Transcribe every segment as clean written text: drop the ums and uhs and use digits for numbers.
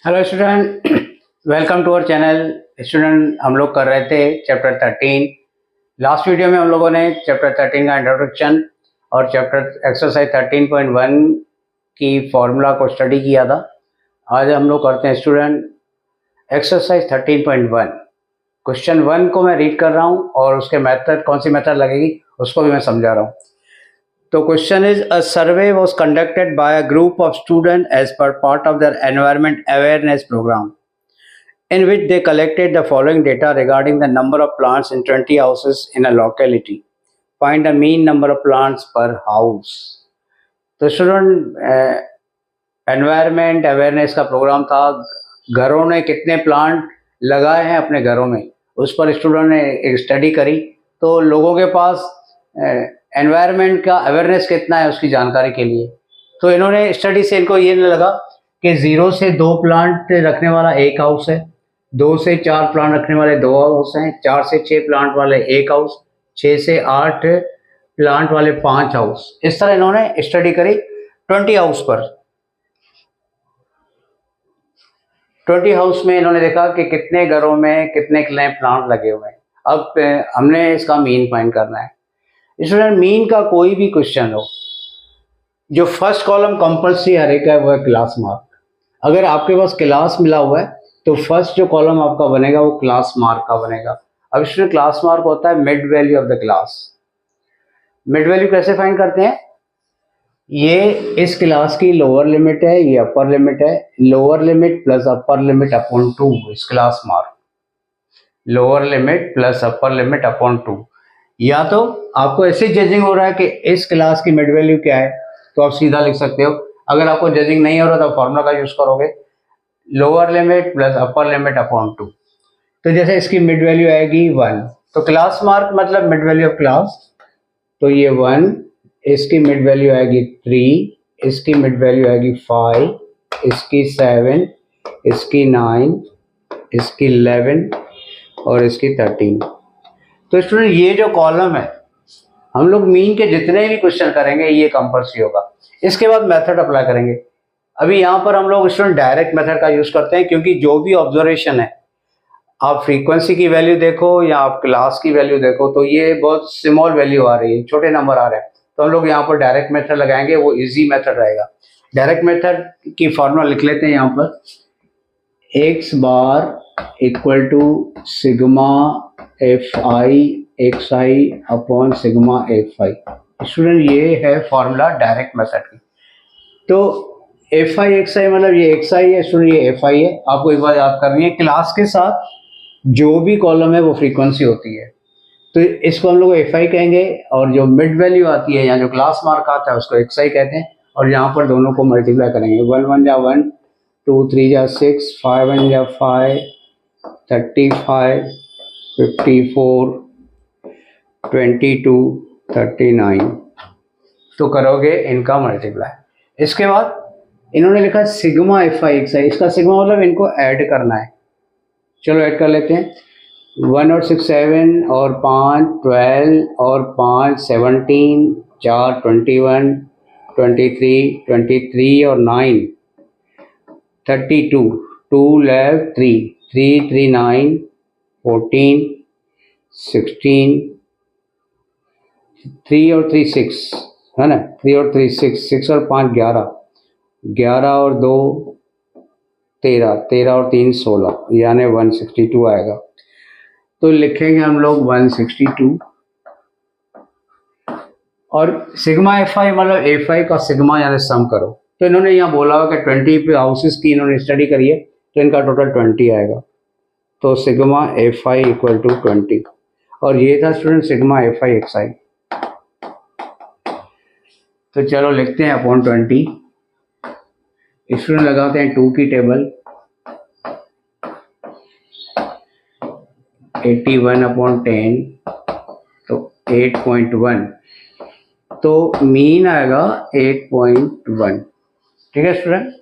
Hello student, welcome to our channel. Student, हम लोग कर रहे थे चैप्टर 13। लास्ट वीडियो में हम लोगों ने चैप्टर 13 का इंट्रोडक्शन और चैप्टर एक्सरसाइज 13.1 की फॉर्मूला को स्टडी किया था। आज हम लोग करते हैं स्टूडेंट एक्सरसाइज 13.1। क्वेश्चन 1 को मैं रीड कर रहा हूँ और उसके मेथड, कौन सी मेथड लगेगी उसको भी मैं समझा रहा हूँ। तो question is, a survey was conducted by a group of student as per part of their environment awareness programme in which they collected the following data regarding the number of plants in 20 houses in a locality. Find the mean number of plants per house. तो student, environment awareness का programme था। घरों ने कितने plant लगाए हैं अपने घरों में, उस पर स्टूडेंट ने एक स्टडी करी। तो लोगों के पास एनवायरनमेंट का अवेयरनेस कितना है उसकी जानकारी के लिए, तो इन्होंने स्टडी से इनको ये लगा कि 0 से 2 प्लांट रखने वाला एक हाउस है, 2 से 4 प्लांट रखने वाले 2 हाउस हैं, 4 से 6 प्लांट वाले एक हाउस, 6 से 8 प्लांट वाले 5 हाउस। इस तरह इन्होंने स्टडी करी 20 हाउस पर। 20 हाउस में इन्होंने देखा कि कितने घरों में कितने प्लांट लगे हुए हैं। अब हमने इसका मीन फाइंड करना है। स्टूडेंट, मीन का कोई भी क्वेश्चन हो, जो फर्स्ट कॉलम कंपल्सरी हर एक है वो है क्लास मार्क। अगर आपके पास क्लास मिला हुआ है तो फर्स्ट जो कॉलम आपका बनेगा वो क्लास मार्क का बनेगा। अब इसमें क्लास मार्क होता है mid value of the class. Mid value कैसे फाइंड करते हैं? ये इस क्लास की लोअर लिमिट है, ये अपर लिमिट है। Lower limit plus upper limit upon 2 इस class mark. Lower limit plus upper limit upon 2। या तो आपको ऐसे जजिंग हो रहा है कि इस क्लास की मिड वैल्यू क्या है, तो आप सीधा लिख सकते हो। अगर आपको जजिंग नहीं हो रहा तो फॉर्मूला का यूज करोगे, lower limit plus upper limit upon 2। तो जैसे इसकी मिड वैल्यू आएगी 1, तो क्लास मार्क मतलब मिड वैल्यू ऑफ क्लास, तो ये 1, इसकी मिड वैल्यू आएगी 3, इसकी मिड वैल्यू आएगी 5, इसकी 7, इसकी 9, इसकी 11 और इसकी 13। तो स्टूडेंट, ये जो कॉलम है, हम लोग मीन के जितने भी क्वेश्चन करेंगे ये कंपल्सरी होगा। इसके बाद मेथड अप्लाई करेंगे। अभी यहाँ पर हम लोग स्टूडेंट डायरेक्ट मेथड का यूज करते हैं, क्योंकि जो भी ऑब्जर्वेशन है, आप फ्रीक्वेंसी की वैल्यू देखो या आप क्लास की वैल्यू देखो, तो ये बहुत स्मॉल वैल्यू आ रही है, छोटे नंबर आ रहे हैं। तो हम लोग यहाँ पर डायरेक्ट मेथड लगाएंगे, वो इजी मेथड रहेगा। डायरेक्ट मेथड की फॉर्मूला लिख लेते हैं यहाँ पर, x bar equal to sigma F I x i upon sigma F i. Student, ये है फॉर्मूला डायरेक्ट मेथड की। तो एफ आई एक्स आई मतलब ये एक्स आई है स्टूडेंट, ये एफ आई है। आपको एक बार याद करनी है, क्लास के साथ जो भी कॉलम है वो फ्रीक्वेंसी होती है, तो इसको हम लोग एफ आई कहेंगे। और जो मिड वैल्यू आती है या जो क्लास मार्क आता है उसको एक्स आई कहते हैं। और यहाँ पर दोनों को मल्टीप्लाई करेंगे, 1 1 जा 1, 2 3 जा 6, 5 1 जा 5, 35, 54, 22, 39। तो करोगे इनका मल्टीप्लाई। इसके बाद इन्होंने लिखा सिग्मा एफ आई एक्स आई। इसका सिग्मा मतलब इनको ऐड करना है। चलो ऐड कर लेते हैं। 1 और 6 7 और 5 12 और 5 17, 4 21, 23 और 9 32, 2 11 3 3 3 9 14 16, 3 और 3 6 है ना, 3 और 3 6, 6 और 5 11, 11 और 2 13, 13 और 3 16, यानी 162 आएगा। तो लिखेंगे हम लोग 162। और सिग्मा एफ आई मतलब एफ आई का सिग्मा यानी सम करो। तो इन्होंने यहाँ बोला कि 20 पे हाउसेस की इन्होंने स्टडी करी है, तो इनका टोटल 20 आएगा। तो sigma F I equal to 20। और ये था student sigma F I x I. तो चलो लिखते हैं अपॉन 20। स्टूडेंट लगाते हैं 2 की टेबल, 81 अपॉन 10, तो 8.1। तो मीन आएगा 8.1। ठीक है स्टूडेंट,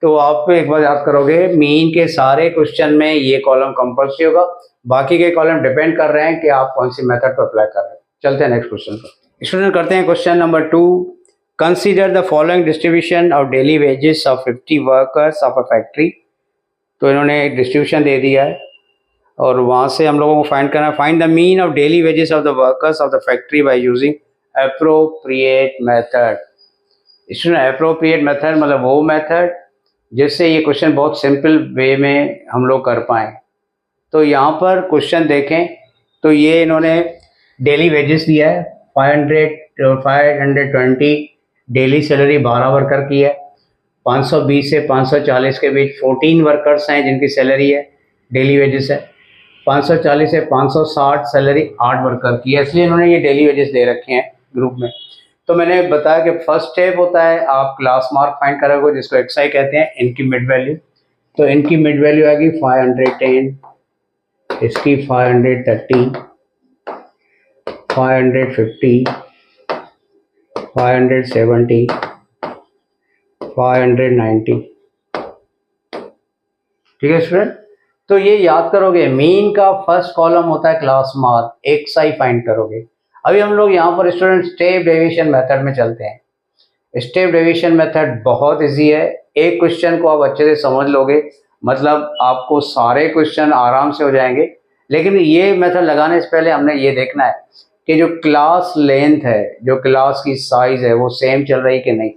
तो आप एक बार याद करोगे, मीन के सारे क्वेश्चन में ये कॉलम कंपल्सरी होगा, बाकी के कॉलम डिपेंड कर रहे हैं कि आप कौन सी मेथड को अप्लाई कर रहे हैं। चलते हैं नेक्स्ट क्वेश्चन पर। स्टूडेंट, करते हैं question number 2। Consider the following distribution of daily wages of 50 workers of a factory तो इन्होंने एक डिस्ट्रीब्यूशन दे दिया है और वहाँ से हम लोगों को फाइंड करना है, find the mean of daily wages of the workers of the factory by using appropriate method. Student, appropriate method मतलब वो मेथड जिससे ये क्वेश्चन बहुत सिंपल वे में हम लोग कर पाएँ। तो यहाँ पर क्वेश्चन देखें तो ये इन्होंने डेली वेजेस दिया है 520 डेली सैलरी 12 वर्कर की है। 520 से 540 के बीच 14 वर्कर्स हैं जिनकी सैलरी है, डेली वेजेस है। 540 से 560 सैलरी 8 वर्कर की है, इसलिए इन्होंने ये डेली वेजेस दे रखे हैं ग्रुप में। तो मैंने बताया कि फर्स्ट स्टेप होता है आप क्लास मार्क फाइंड करोगे जिसको एक्सआई कहते हैं, इनकी मिड वैल्यू। तो इनकी मिड वैल्यू आएगी 510, इसकी 530, 550, 570, 590। ठीक है स्टूडेंट, तो ये याद करोगे। मीन का फर्स्ट कॉलम होता है क्लास मार्क, एक्सआई फाइंड करोगे। अभी हम लोग यहाँ पर स्टूडेंट स्टेप डेविएशन मेथड में चलते हैं। स्टेप डेविएशन मेथड बहुत इजी है, एक क्वेश्चन को आप अच्छे से समझ लोगे मतलब आपको सारे क्वेश्चन आराम से हो जाएंगे। लेकिन ये मेथड लगाने से पहले हमने ये देखना है कि जो क्लास लेंथ है, जो क्लास की साइज है वो सेम चल रही कि नहीं।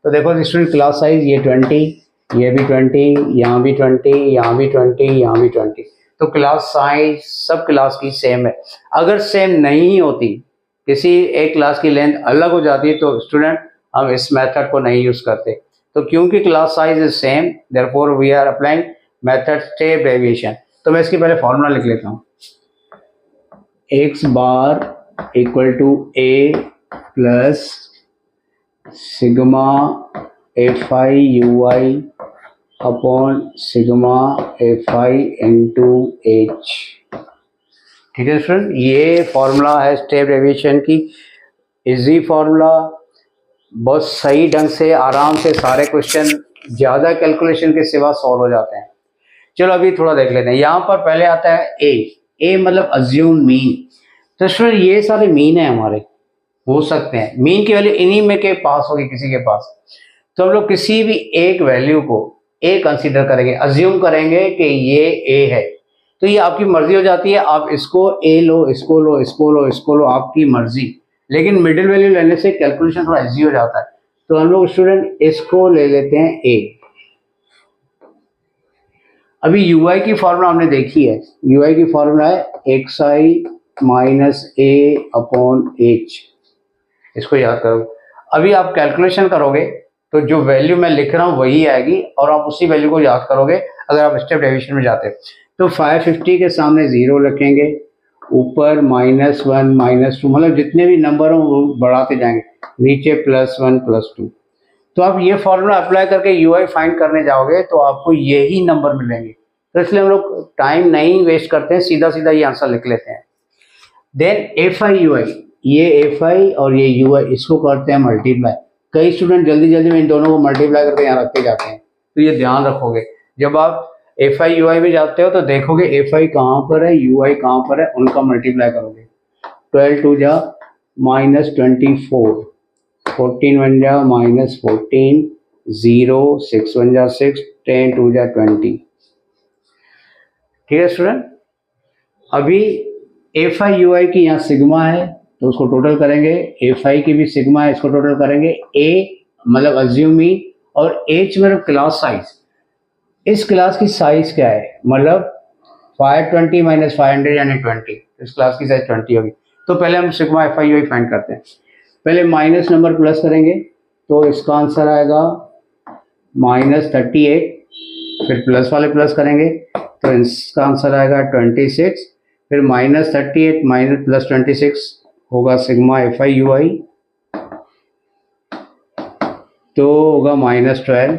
तो देखो स्टूडेंट, क्लास साइज ये 20, ये भी 20, यहाँ भी 20, यहाँ भी 20, यहाँ भी 20। तो क्लास साइज सब क्लास की सेम है। अगर सेम नहीं होती, किसी एक क्लास की लेंथ अलग हो जाती तो स्टूडेंट हम इस मेथड को नहीं यूज़ करते। तो क्योंकि class size is same, therefore we are applying method step deviation. तो मैं इसके पहले फॉर्मूला लिख लेता हूँ, x bar equal to a plus sigma fi ui upon sigma fi into h। ठीक है स्टूडेंट, ये फॉर्मूला है स्टेप डेविएशन की, इजी फॉर्मूला, बहुत सही ढंग से आराम से सारे क्वेश्चन ज़्यादा कैलकुलेशन के सिवा सॉल्व हो जाते हैं। चलो अभी थोड़ा देख लेते हैं। यहाँ पर पहले आता है ए मतलब अज्यूम मीन। तो स्टूडेंट ये सारे मीन है हमारे, हो सकते हैं मीन की वैल्यू इन्हीं में के पास होगी, किसी के पास। तो हम लोग किसी भी एक वैल्यू को ए कंसीडर करेंगे, अज्यूम करेंगे कि ये ए है। तो ये आपकी मर्जी हो जाती है, आप इसको ए लो, इसको लो, इसको लो, इसको लो, आपकी मर्जी। लेकिन मिडिल वैल्यू लेने से कैलकुलेशन थोड़ा इजी हो जाता है। तो हम लोग स्टूडेंट इसको ले लेते हैं ए। अभी ui की फॉर्मूला हमने देखी है, ui की फॉर्मूला है xi माइनस ए अपॉन एच, इसको याद करो। अभी आप कैलकुलेशन करोगे तो जो वैल्यू मैं लिख रहा हूँ वही आएगी और आप उसी वैल्यू को याद करोगे अगर आप स्टेप डेविएशन में जाते। तो 550 के सामने 0 रखेंगे, ऊपर -1 -2 मतलब जितने भी नंबर हों वो बढ़ाते जाएंगे, नीचे +1 +2। तो आप ये फॉर्मूला अप्लाई करके ui फाइंड करने जाओगे तो आपको यही नंबर मिलेंगे। तो इसलिए हम लोग टाइम नहीं वेस्ट करते हैं, सीधा सीधा ये आंसर लिख लेते हैं। देन fi ui, ये fi और ये ui इसको करते हैं मल्टीप्लाई। कई स्टूडेंट जल्दी जल्दी में इन दोनों को मल्टीप्लाई करके यहाँ रखते जाते हैं, तो ये ध्यान रखोगे जब आप fi ui में जाते हो तो देखोगे fi कहाँ पर है, ui कहाँ पर है, उनका मल्टीप्लाई करोगे। 12 2 जा -24, 14 1 जा -14, 0 6 1 जा 6, 10 2 जा 20। ठीक है स्टूडेंट, अभी fi ui की यहाँ सिग्मा है तो उसको टोटल करेंगे, fi की भी सिग्मा है, इसको टोटल करेंगे। a मतलब अज्यूमी और h मतलब क्लास साइज। इस क्लास की साइज क्या है, मतलब 520 माइनस 500 यानी 20, इस क्लास की साइज 20 होगी। तो पहले हम सिग्मा fi ui फाइंड करते हैं। पहले माइनस नंबर प्लस करेंगे तो इसका आंसर आएगा -38, फिर प्लस वाले प्लस करेंगे तो इसका आंसर आएगा 26, फिर -38 माइनस +26 होगा सिग्मा fi ui, तो होगा -12।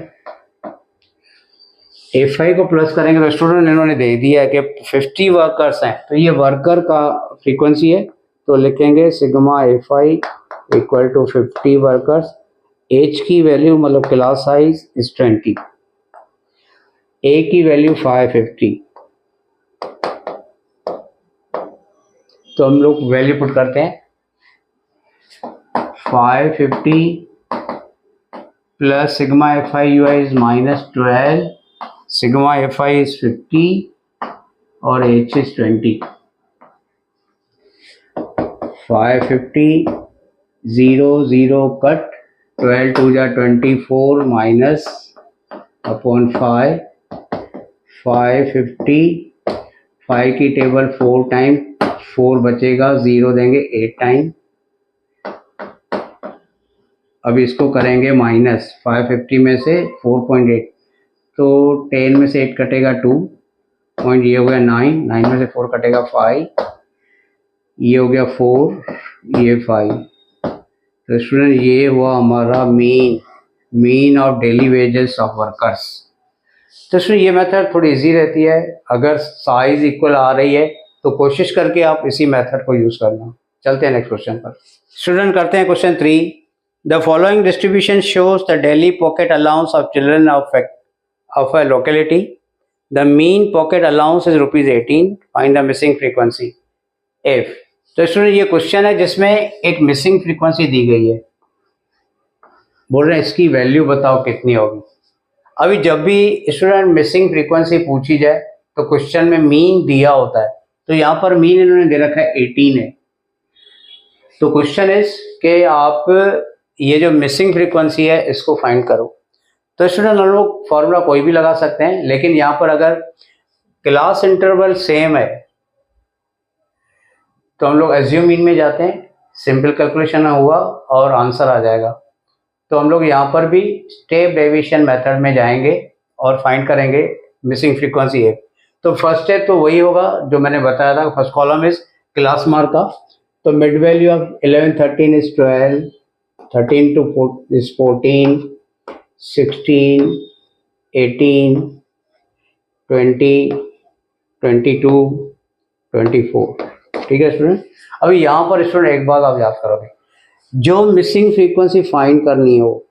fi को प्लस करेंगे तो स्टूडेंट इन्होंने दे दिया है कि 50 वर्कर्स हैं, तो ये वर्कर का फ्रीक्वेंसी है, तो लिखेंगे sigma fi equal to 50 workers. h की वैल्यू मतलब क्लास साइज इज 20, a की वैल्यू 550। तो हम लोग वैल्यू पुट करते हैं, 550 plus sigma fi ui is -12, sigma F i is 50 और एच इज 20। 550 0 0 कट, 12 2 जा 24 माइनस अपॉन 5, 550, 5 की टेबल 4 टाइम, 4 बचेगा, 0 देंगे 8 टाइम। अब इसको करेंगे माइनस, 550 में से 4.8, तो 10 में से 8 कटेगा 2 पॉइंट, ये हो गया 9, 9 में से 4 कटेगा 5, ये हो गया 4, ये 5। तो स्टूडेंट ये हुआ हमारा mean of daily wages of workers. तो स्टूडेंट ये मेथड थोड़ी इजी रहती है, अगर साइज इक्वल आ रही है तो कोशिश करके आप इसी मेथड को यूज करना। चलते हैं नेक्स्ट क्वेश्चन पर। स्टूडेंट करते हैं question 3। The following distribution shows the daily pocket allowance of children of a locality. The mean pocket allowance is ₹18। Find the missing frequency F. तो स्टूडेंट ये क्वेश्चन है जिसमें एक मिसिंग फ्रीक्वेंसी दी गई है, बोल रहे हैं इसकी वैल्यू बताओ कितनी होगी। अभी जब भी स्टूडेंट मिसिंग फ्रीक्वेंसी पूछी जाए तो क्वेश्चन में मीन दिया होता है, तो यहाँ पर मीन इन्होंने दे रखा है 18 है। तो क्वेश्चन इज कि आप ये जो मिसिंग फ्रीक्वेंसी है इसको फाइंड करो। तो स्टूडेंट हम लोग फॉर्मूला कोई भी लगा सकते हैं, लेकिन यहाँ पर अगर क्लास इंटरवल सेम है तो हम लोग एज्यूम मीन में जाते हैं, सिंपल कैलकुलेशन हुआ और आंसर आ जाएगा। तो हम लोग यहाँ पर भी स्टेप डेविएशन मेथड में जाएंगे और फाइंड करेंगे मिसिंग फ्रीक्वेंसी है। तो फर्स्ट स्टेप तो वही होगा जो मैंने बताया था, first column is class mark का। तो mid value of 11 13 is 12, 13 to 4 is 14, 16, 18, 20, 22, 24। ठीक है स्टूडेंट। अभी यहाँ पर स्टूडेंट एक बात आप याद करोगे, जो मिसिंग फ्रीक्वेंसी फाइंड करनी हो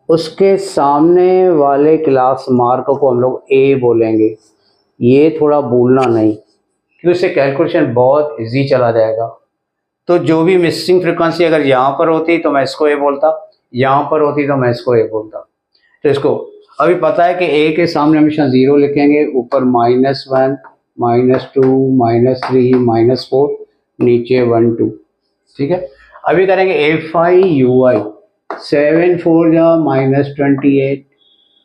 उसके सामने वाले क्लास मार्क को हम लोग ए बोलेंगे। ये थोड़ा भूलना नहीं, क्योंकि उससे कैलकुलेशन बहुत इजी चला जाएगा। तो जो भी मिसिंग फ्रीक्वेंसी अगर यहाँ पर होती तो मैं इसको ए बोलता, यहाँ पर होती तो मैं इसको ए बोलता। तो इसको अभी पता है कि ए के सामने हमेशा 0 लिखेंगे, ऊपर -1, -2, -3, -4, नीचे 1 2। ठीक है। अभी करेंगे FI UI। 7 4 जा -28,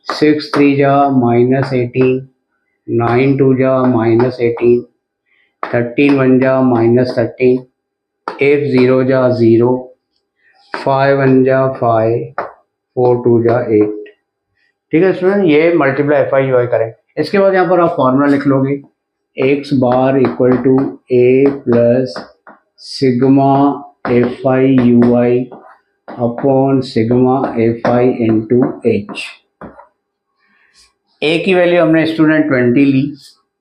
6 3 जा -18, 9 2 जा -18, 13 1 जा -13, F 0 जा 0, 5 1 जा 5, 4 2 जा 8। ठीक है स्टूडेंट, ये मल्टीप्लाई FI UI करें। इसके बाद यहाँ पर आप फॉर्मूला लिख लोगे, x bar equal to A plus sigma FI UI upon sigma FI into H। A की वैल्यू हमने स्टूडेंट 20 ली,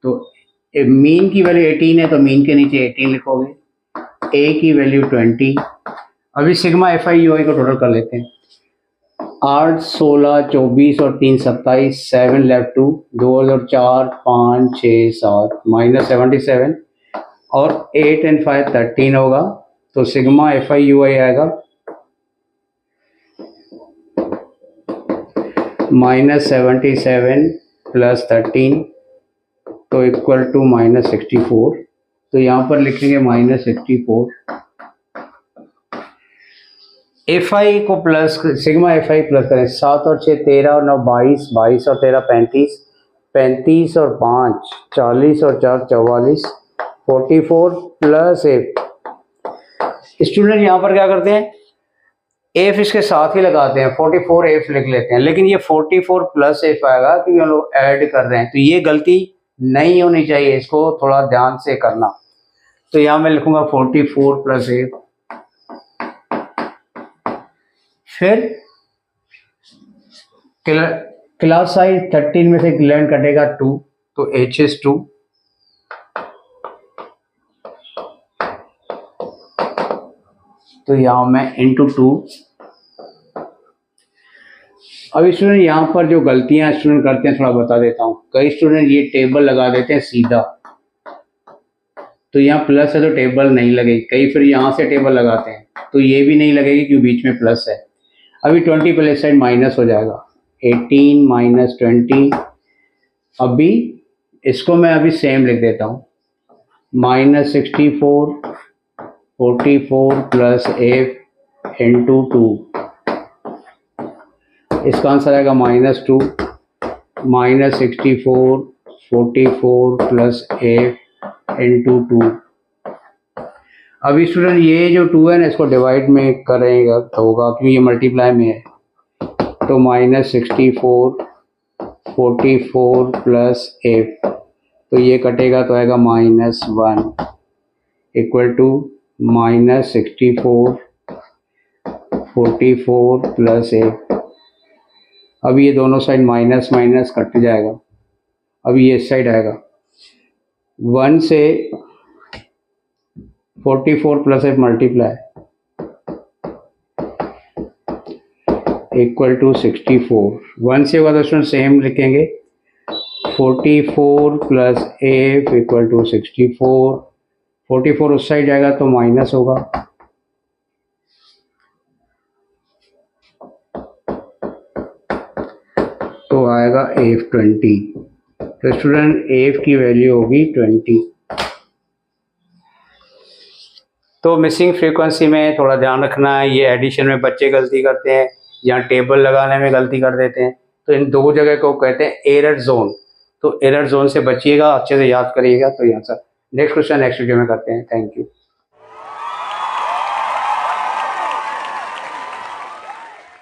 तो मीन की वैल्यू 18 है तो मीन के नीचे 18 लिखोगे, A की वैल्यू 20। अभी सिग्मा FI UI को टोटल कर लेते हैं। 8 16 24 और 3 27, 7 लेफ्ट 2, 2 और 4 5 6 7, -77 और 8 and 5 13 होगा। तो सिग्मा FI UI आएगा -77 प्लस 13, तो इक्वल टू -64। तो यहाँ पर लिखेंगे -64। FI को प्लस, सिग्मा FI प्लस करें, 7 और 6 13 और 9 22, 22 और 13 35, 35 और 5 40 और 4 44, 44 प्लस F। स्टूडेंट यहाँ पर क्या करते हैं, F इसके साथ ही लगाते हैं, 44 F लिख लेते हैं, लेकिन ये 44 प्लस F आएगा क्योंकि हम लोग ऐड कर रहे हैं। तो ये गलती नहीं होनी चाहिए, इसको थोड़ा ध्यान से करना। तो यहाँ मैं लिखूंगा 44 प्लस F। फिर क्लास साइज 13 में से 11 कटेगा 2, तो H is 2। तो यहाँ मैं इंटू 2। अभी स्टूडेंट यहाँ पर जो गलतियां स्टूडेंट करते हैं थोड़ा बता देता हूँ। कई स्टूडेंट ये टेबल लगा देते हैं सीधा, तो यहाँ प्लस है तो टेबल नहीं लगेगी। कई फिर यहाँ से टेबल लगाते हैं तो ये भी नहीं लगेगी क्योंकि बीच में प्लस है। अभी 20 प्लस साइड माइनस हो जाएगा, 18 माइनस 20, अभी इसको मैं अभी सेम लिख देता हूँ, -64 44 प्लस f इंटू 2, इसका आंसर आएगा -2, -64 44 प्लस f इंटू 2। अभी स्टूडेंट ये जो 2 है ना, इसको डिवाइड में करेगा तो होगा, क्योंकि ये मल्टीप्लाई में है, तो -64 44 प्लस f, तो ये कटेगा तो आएगा -1 इक्वल टू -64 44 प्लस f। अब ये दोनों साइड माइनस माइनस कट जाएगा, अभी ये इस साइड आएगा, 1 से 44 plus f multiply equal to 64, 1 से होगा तो स्टूडेंट सेम लिखेंगे, 44 प्लस f इक्वल टू 64, 44 उस साइड जाएगा तो माइनस होगा, तो आएगा f 20। तो स्टूडेंट f की वैल्यू होगी 20। तो मिसिंग फ्रीक्वेंसी में थोड़ा ध्यान रखना है, ये एडिशन में बच्चे गलती करते हैं या टेबल लगाने में गलती कर देते हैं, तो इन दो जगह को कहते हैं एरर जोन। तो एरर जोन से बचिएगा, अच्छे से याद करिएगा। तो यहाँ sir next question next video में करते हैं। Thank you.